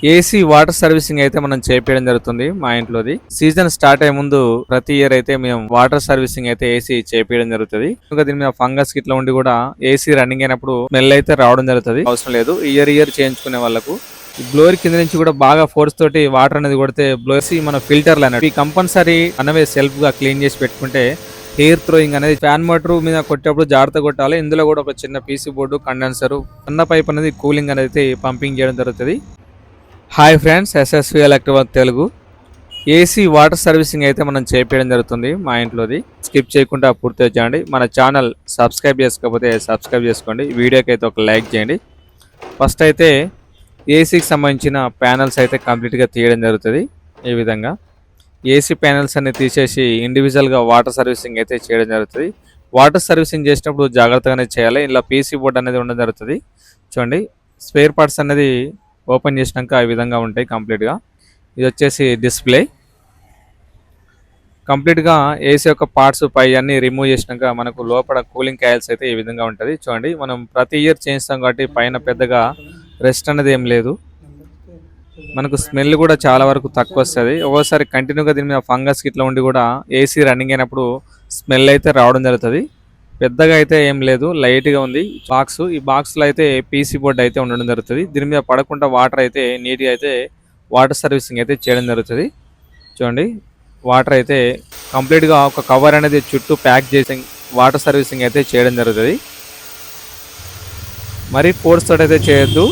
AC water servicing అయితే మనం చేపించడం జరుగుతుంది మా ఇంట్లోది. సీజన్ స్టార్ట్ అయ్యే ముందు ప్రతి ఇయర్ అయితే మేము వాటర్ సర్వీసింగ్ అయితే ఏసీ చేపించడం జరుగుతుంది. ఇంకా దీని మీద ఫంగస్ ఇట్లా ఉండి కూడా ఏసీ రన్నింగ్ అయినప్పుడు స్మెల్ అయితే రావడం జరుగుతుంది. అవసరం లేదు ఇయర్ చేయించుకునే వాళ్ళకు. బ్లోయర్ కింద నుంచి కూడా బాగా ఫోర్స్ తోటి వాటర్ అనేది కొడితే బ్లోయర్స్ మన ఫిల్టర్లు అనేవి కంపల్సరీ మనమే సెల్ఫ్ గా క్లీన్ చేసి పెట్టుకుంటే ఎయిర్ థ్రోయింగ్ అనేది ఫ్యాన్ మోటార్ మీద కొట్టేప్పుడు జాగ్రత్త కొట్టాలి. ఇందులో కూడా ఒక చిన్న పీసీ బోర్డు, కండెన్సర్, సన్న పైప్ అనేది కూలింగ్ అనేది పంపింగ్ చేయడం జరుగుతుంది. Hi friends, SSV electric Telugu. AC water servicing అయితే మనం చేపించడం జరుగుతుంది మా ఇంట్లోది. స్కిప్ చేయకుండా పూర్తి చేయండి. మన ఛానల్ సబ్స్క్రైబ్ చేసుకోకపోతే సబ్స్క్రైబ్ చేసుకోండి. వీడియోకి అయితే ఒక లైక్ చేయండి. ఫస్ట్ అయితే ఏసీకి సంబంధించిన ప్యానల్స్ అయితే కంప్లీట్గా తీయడం జరుగుతుంది. ఈ విధంగా ఏసీ ప్యానల్స్ అన్ని తీసేసి ఇండివిజువల్గా వాటర్ సర్వీసింగ్ అయితే చేయడం జరుగుతుంది. వాటర్ సర్వీసింగ్ చేసినప్పుడు జాగ్రత్తగానే చేయాలి. ఇలా పీసీ బోర్డ్ అనేది ఉండడం జరుగుతుంది. చూడండి, స్పేర్ పార్ట్స్ అనేది ఓపెన్ చేసినాక ఈ విధంగా ఉంటాయి కంప్లీట్గా. ఇది వచ్చేసి డిస్ప్లే. కంప్లీట్గా ఏసీ యొక్క పార్ట్స్ పై అన్ని రిమూవ్ చేసినాక మనకు లోపల కూలింగ్ కాయిల్స్ అయితే ఈ విధంగా ఉంటుంది. చూడండి, మనం ప్రతి ఇయర్ చేస్తాం కాబట్టి పైన పెద్దగా రెస్ట్ అనేది ఏం లేదు. మనకు స్మెల్ కూడా చాలా వరకు తక్కువ వస్తుంది. ఒక్కోసారి కంటిన్యూగా దీని మీద ఫంగస్ ఇట్లా ఉండి కూడా ఏసీ రన్నింగ్ అయినప్పుడు స్మెల్ అయితే రావడం జరుగుతుంది. పెద్దగా అయితే ఏం లేదు, లైట్గా ఉంది బాక్స్. ఈ బాక్స్లో అయితే పీసీ బోర్డ్ అయితే ఉండడం జరుగుతుంది. దీని మీద పడకుండా వాటర్ అయితే నీట్గా అయితే వాటర్ సర్వీసింగ్ అయితే చేయడం జరుగుతుంది. చూడండి, వాటర్ అయితే కంప్లీట్గా ఒక కవర్ అనేది చుట్టూ ప్యాక్ చేసి వాటర్ సర్వీసింగ్ అయితే చేయడం జరుగుతుంది. మరీ ఫోర్స్ తోటి అయితే చేయొద్దు,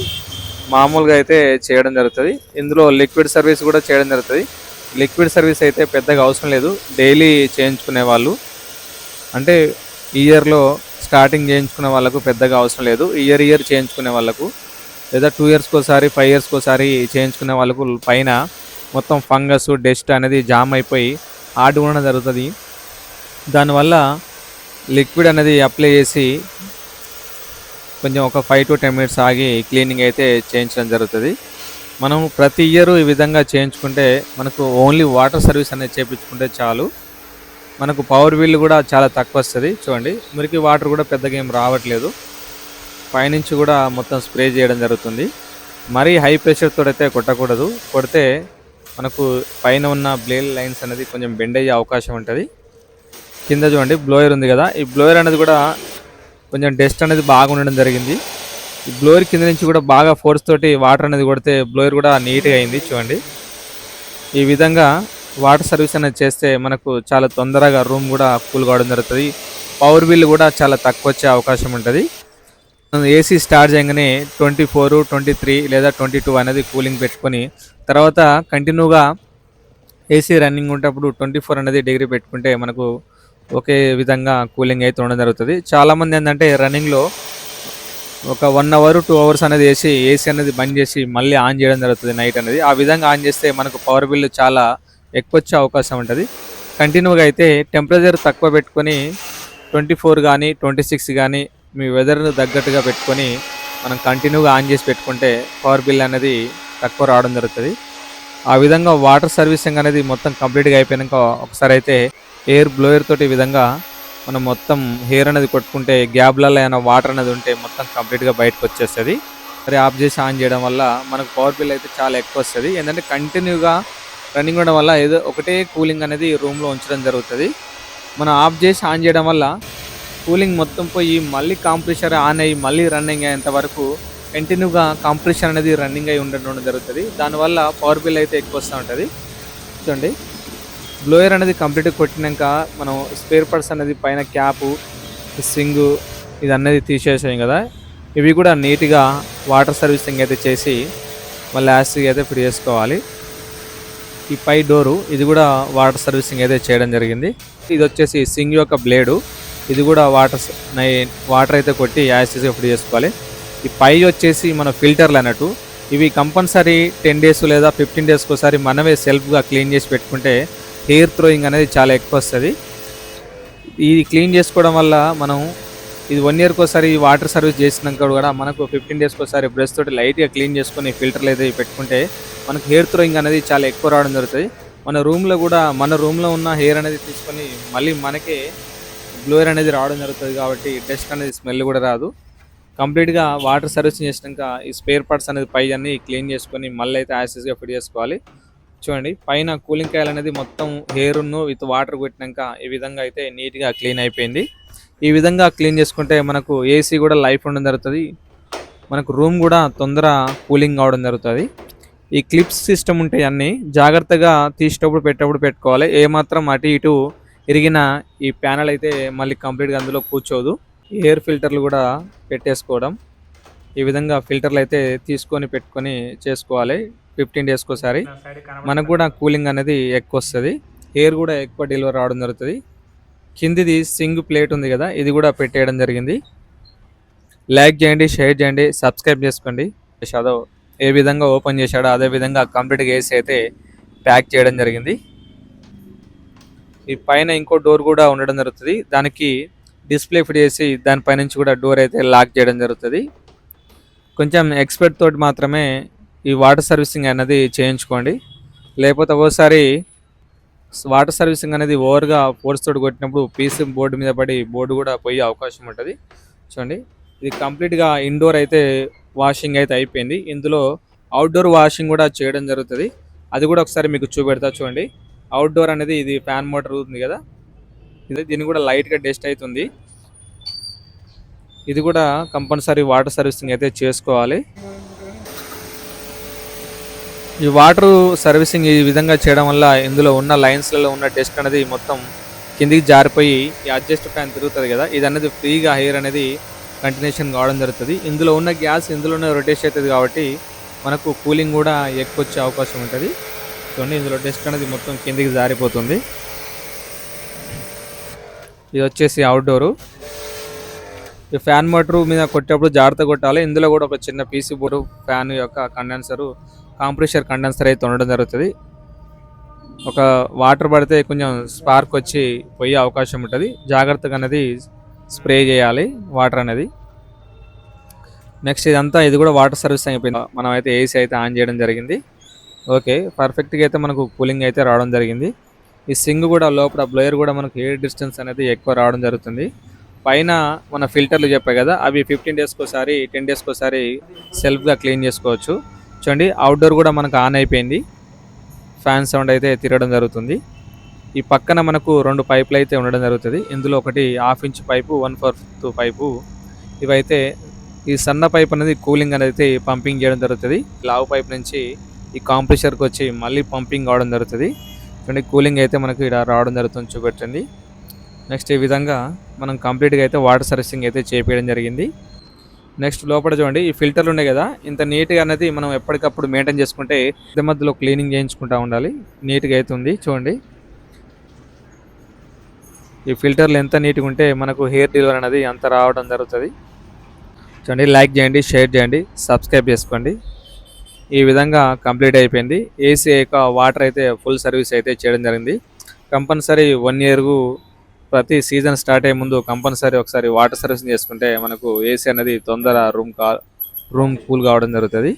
మామూలుగా అయితే చేయడం జరుగుతుంది. ఇందులో లిక్విడ్ సర్వీస్ కూడా చేయడం జరుగుతుంది. లిక్విడ్ సర్వీస్ అయితే పెద్దగా అవసరం లేదు, డైలీ చేయించుకునే వాళ్ళు అంటే ఇయర్లో స్టార్టింగ్ చేయించుకునే వాళ్ళకు పెద్దగా అవసరం లేదు. ఇయర్ చేయించుకునే వాళ్ళకు లేదా 2 ఇయర్స్కి ఒకసారి 5 ఇయర్స్కి ఒకసారి చేయించుకునే వాళ్ళకు పైన మొత్తం ఫంగస్ డస్ట్ అనేది జామ్ అయిపోయి హార్డ్ ఉండడం జరుగుతుంది. దానివల్ల లిక్విడ్ అనేది అప్లై చేసి కొంచెం ఒక 5 to 10 మినిట్స్ ఆగి క్లీనింగ్ అయితే చేయించడం జరుగుతుంది. మనం ప్రతి ఇయర్ ఈ విధంగా చేయించుకుంటే మనకు ఓన్లీ వాటర్ సర్వీస్ అనేది చేయించుకుంటే చాలు. మనకు పవర్ బిల్ కూడా చాలా తక్కువ వస్తుంది. చూడండి, మురికి వాటర్ కూడా పెద్దగా ఏం రావట్లేదు. పైనుంచి కూడా మొత్తం స్ప్రే చేయడం జరుగుతుంది. మరీ హై ప్రెషర్తో అయితే కొట్టకూడదు. కొడితే మనకు పైన ఉన్న బ్లేడ్ లైన్స్ అనేది కొంచెం బెండ్ అయ్యే అవకాశం ఉంటుంది. కింద చూడండి బ్లోయర్ ఉంది కదా, ఈ బ్లోయర్ అనేది కూడా కొంచెం డస్ట్ అనేది బాగా ఉండడం జరిగింది. ఈ బ్లోయర్ కింద నుంచి కూడా బాగా ఫోర్స్ తోటి వాటర్ అనేది కొడితే బ్లోయర్ కూడా నీట్గా అయింది. చూడండి, ఈ విధంగా వాటర్ సర్వీస్ అనేది చేస్తే మనకు చాలా తొందరగా రూమ్ కూడా కూల్ కావడం జరుగుతుంది. పవర్ బిల్ కూడా చాలా తక్కువ వచ్చే అవకాశం ఉంటుంది. ఏసీ స్టార్ట్ చేయగానే 24, 23 లేదా 22 అనేది కూలింగ్ పెట్టుకొని తర్వాత కంటిన్యూగా ఏసీ రన్నింగ్ ఉంటప్పుడు 24 అనేది డిగ్రీ పెట్టుకుంటే మనకు ఒకే విధంగా కూలింగ్ అయితే ఉండడం జరుగుతుంది. చాలామంది ఏంటంటే రన్నింగ్లో ఒక 1 hour 2 hours అనేది ఏసీ అనేది బంద్ చేసి మళ్ళీ ఆన్ చేయడం జరుగుతుంది నైట్ అనేది. ఆ విధంగా ఆన్ చేస్తే మనకు పవర్ బిల్ చాలా ఎక్కువ వచ్చే అవకాశం ఉంటుంది. కంటిన్యూగా అయితే టెంపరేచర్ తక్కువ పెట్టుకొని 24 కానీ 26 కానీ మీ వెదర్ను తగ్గట్టుగా పెట్టుకొని మనం కంటిన్యూగా ఆన్ చేసి పెట్టుకుంటే పవర్ బిల్ అనేది తక్కువ రావడం జరుగుతుంది. ఆ విధంగా వాటర్ సర్వీసింగ్ అనేది మొత్తం కంప్లీట్గా అయిపోయాక ఒకసారి అయితే ఎయిర్ బ్లోయర్ తోటి ఈ విధంగా మనం మొత్తం హెయిర్ అనేది కొట్టుకుంటే గ్యాప్లలో ఏమైనా వాటర్ అనేది ఉంటే మొత్తం కంప్లీట్గా బయటకు వచ్చేస్తుంది. మరి ఆఫ్ చేసి ఆన్ చేయడం వల్ల మనకు పవర్ బిల్ అయితే చాలా ఎక్కువ వస్తుంది. ఏంటంటే కంటిన్యూగా రన్నింగ్ ఉండడం వల్ల ఏదో ఒకటే కూలింగ్ అనేది రూమ్లో ఉంచడం జరుగుతుంది. మనం ఆఫ్ చేసి ఆన్ చేయడం వల్ల కూలింగ్ మొత్తం పోయి మళ్ళీ కంప్రెషర్ ఆన్ అయ్యి మళ్ళీ రన్నింగ్ అయ్యేంత వరకు కంటిన్యూగా కంప్రెషర్ అనేది రన్నింగ్ అయ్యి ఉండడం జరుగుతుంది. దానివల్ల పవర్ బిల్ అయితే ఎక్కువ వస్తూ ఉంటుంది. చూడండి, బ్లోయర్ అనేది కంప్లీట్గా కొట్టినాక మనం స్పేర్ పార్ట్స్ అనేది పైన క్యాపు, స్వింగు ఇది అనేది తీసేసాం కదా, ఇవి కూడా నీట్గా వాటర్ సర్వీసింగ్ అయితే చేసి మళ్ళీ యాసిడ్ అయితే ఫిట్ చేసుకోవాలి. ఈ పై డోరు ఇది కూడా వాటర్ సర్వీసింగ్ అయితే చేయడం జరిగింది. ఇది వచ్చేసి సింగ్ యొక్క బ్లేడు, ఇది కూడా వాటర్ అయితే కొట్టి యాసిడ్గా ఫిట్ చేసుకోవాలి. ఈ పై వచ్చేసి మన ఫిల్టర్లు అన్నట్టు, ఇవి కంపల్సరీ 10 days లేదా 15 daysకి ఒకసారి మనమే సెల్ఫ్గా క్లీన్ చేసి పెట్టుకుంటే ఎయిర్ థ్రోయింగ్ అనేది చాలా ఎక్కువ వస్తుంది. ఇది క్లీన్ చేసుకోవడం వల్ల మనం ఇది 1 yearకి ఒకసారి వాటర్ సర్వీస్ చేసినాక కూడా మనకు 15 daysకి ఒకసారి బ్రష్ తోటి లైట్గా క్లీన్ చేసుకొని ఫిల్టర్లు అయితే పెట్టుకుంటే మనకు హెయిర్ థ్రోయింగ్ అనేది చాలా ఎక్కువ రావడం జరుగుతుంది. మన రూమ్లో ఉన్న హెయిర్ అనేది తీసుకొని మళ్ళీ మనకే బ్లోయర్ అనేది రావడం జరుగుతుంది. కాబట్టి డస్ట్ అనేది స్మెల్ కూడా రాదు. కంప్లీట్‌గా వాటర్ సర్వీసింగ్ చేసినంక ఈ స్పేర్ పార్ట్స్ అనేది పై అన్నీ క్లీన్ చేసుకొని మళ్ళీ అయితే యాజ్ యూజువల్‌గా ఫిట్ చేసుకోవాలి. చూడండి పైన కూలింగ్ కాయిల్ అనేది మొత్తం ఎయిర్‌ను విత్ వాటర్ కొట్టినంక ఈ విధంగా అయితే నీట్‌గా క్లీన్ అయిపోయింది. ఈ విధంగా క్లీన్ చేసుకుంటే మనకు ఏసీ కూడా లైఫ్ ఉండడం జరుగుతది. మనకు రూమ్ కూడా తొందర కూలింగ్ అవ్వడం జరుగుతది. ఈ క్లిప్స్ సిస్టమ్ ఉంటాయి అన్నీ జాగ్రత్తగా తీసేటప్పుడు పెట్టేటప్పుడు పెట్టుకోవాలి. ఏమాత్రం అటు ఇటు ఇరిగిన ఈ ప్యానెల్ అయితే మళ్ళీ కంప్లీట్‌గా అందులో కూర్చోదు. ఎయిర్ ఫిల్టర్లు కూడా పెట్టేసుకోవడం. ఈ విధంగా ఫిల్టర్లు అయితే తీసుకొని పెట్టుకొని చేసుకోవాలి 15 డేస్‌కోసారి. మనకు కూడా కూలింగ్ అనేది ఎక్కువ వస్తది. ఎయిర్ కూడా ఎక్కువ డెలివరీ రావడం జరుగుతది. కిందిది సింక్ ప్లేట్ ఉంది కదా, ఇది కూడా పెట్టేయడం జరిగింది. లైక్ చేయండి, షేర్ చేయండి, సబ్స్క్రైబ్ చేసుకోండి. షాదో ఏ విధంగా ఓపెన్ చేశాడో అదే విధంగా కంప్లీట్‌గా ఏసీ అయితే ప్యాక్ చేయడం జరిగింది. ఈ పైన ఇంకో డోర్ కూడా ఉండడం జరుగుతుంది. దానికి డిస్ప్లే ఫిట్ చేసి దానిపై నుంచి కూడా డోర్ అయితే లాక్ చేయడం జరుగుతుంది. కొంచెం ఎక్స్పర్ట్ తోటి మాత్రమే ఈ వాటర్ సర్వీసింగ్ అనేది చేయించుకోండి. లేకపోతే ఒక్కోసారి వాటర్ సర్వీసింగ్ అనేది ఓవర్గా ఫోర్స్ తోటి కొట్టినప్పుడు పీస్ బోర్డు మీద పడి బోర్డు కూడా పోయే అవకాశం ఉంటుంది. చూడండి ఇది కంప్లీట్‌గా ఇండోర్ అయితే వాషింగ్ అయితే అయిపోయింది. ఇందులో అవుట్డోర్ వాషింగ్ కూడా చేయడం జరుగుతుంది. అది కూడా ఒకసారి మీకు చూపెడతా చూడండి. అవుట్డోర్ అనేది ఇది ఫ్యాన్ మోటార్ ఉంది కదా, ఇది దీన్ని కూడా లైట్గా డస్ట్ అవుతుంది. ఇది కూడా కంపల్సరీ వాటర్ సర్వీసింగ్ అయితే చేసుకోవాలి. ఈ వాటర్ సర్వీసింగ్ ఈ విధంగా చేయడం వల్ల ఇందులో ఉన్న లైన్స్లలో ఉన్న డస్ట్ అనేది మొత్తం కిందికి జారిపోయి ఈ అడ్జస్ట్ ఫ్యాన్ తిరుగుతుంది కదా, ఇది అనేది ఫ్రీగా ఎయిర్ అనేది కంటిన్యూషన్ కావడం జరుగుతుంది. ఇందులో ఉన్న గ్యాస్ ఇందులోనే రొటేషన్ అవుతుంది కాబట్టి మనకు కూలింగ్ కూడా ఎక్కువ వచ్చే అవకాశం ఉంటుంది. చూడండి ఇందులో డస్ట్ అనేది మొత్తం కిందికి జారిపోతుంది. ఇది వచ్చేసి అవుట్డోరు. ఈ ఫ్యాన్ మోటార్ మీద కొట్టేటప్పుడు జాగ్రత్త కొట్టాలి. ఇందులో కూడా ఒక చిన్న పీసీ బోర్డు ఫ్యాన్ యొక్క కండెన్సరు కాంప్రెషర్ కండెన్సర్ అయితే ఉండడం జరుగుతుంది. ఒక వాటర్ పడితే కొంచెం స్పార్క్ వచ్చి పోయే అవకాశం ఉంటుంది. జాగ్రత్తగా అనేది స్ప్రే చేయాలి వాటర్ అనేది. నెక్స్ట్ ఇదంతా ఇది కూడా వాటర్ సర్వీస్ అయిపోయింది. మనం అయితే ఏసీ అయితే ఆన్ చేయడం జరిగింది. ఓకే పర్ఫెక్ట్గా అయితే మనకు కూలింగ్ అయితే రావడం జరిగింది. ఈ సింగ్ కూడా లోపల బ్లోయర్ కూడా మనకు ఎయిర్ డిస్టెన్స్ అనేది ఎక్కువ రావడం జరుగుతుంది. పైన మన ఫిల్టర్లు చెప్పాయి కదా, అవి 15 డేస్‌కోసారి 10 డేస్‌కోసారి సెల్ఫ్గా క్లీన్ చేసుకోవచ్చు. చూడండి అవుట్డోర్ కూడా మనకు ఆన్ అయిపోయింది. ఫ్యాన్ సౌండ్ అయితే తిరగడం జరుగుతుంది. ఈ పక్కన మనకు 2 పైపులు అయితే ఉండడం జరుగుతుంది. ఇందులో ఒకటి 1/2 ఇంచ్ పైపు, 1/4 పైపు. ఇవైతే ఈ సన్న పైప్ అనేది కూలింగ్ అనేది పంపింగ్ చేయడం జరుగుతుంది. లావు పైప్ నుంచి ఈ కాంప్రెషర్కి వచ్చి మళ్ళీ పంపింగ్ కావడం జరుగుతుంది. చూడండి కూలింగ్ అయితే మనకు ఇక్కడ రావడం జరుగుతుంది చూపెట్టండి. నెక్స్ట్ ఈ విధంగా మనం కంప్లీట్గా అయితే వాటర్ సర్వీసింగ్ అయితే చేపించడం జరిగింది. నెక్స్ట్ లోపల చూడండి ఈ ఫిల్టర్లు ఉన్నాయి కదా, ఇంత నీట్గా అనేది మనం ఎప్పటికప్పుడు మెయింటైన్ చేసుకుంటే మధ్యలో క్లీనింగ్ చేయించుకుంటూ ఉండాలి. నీట్గా అయితే ఉంది చూడండి. ఈ ఫిల్టర్లు ఎంత నీట్గా ఉంటే మనకు హెయిర్ డెలివరీ అనేది అంత రావడం జరుగుతుంది. చూడండి లైక్ చేయండి, షేర్ చేయండి, సబ్స్క్రైబ్ చేసుకోండి. ఈ విధంగా కంప్లీట్ అయిపోయింది. ఏసీ యొక్క వాటర్ అయితే ఫుల్ సర్వీస్ అయితే చేయడం జరిగింది. కంపల్సరీ 1 ఇయర్కు ప్రతి సీజన్ స్టార్ట్ అయ్యే ముందు కంపల్సరీ ఒకసారి వాటర్ సర్వీసింగ్ చేసుకుంటే మనకు ఏసీ అనేది తొందర రూమ్ కూల్ కావడం జరుగుతుంది.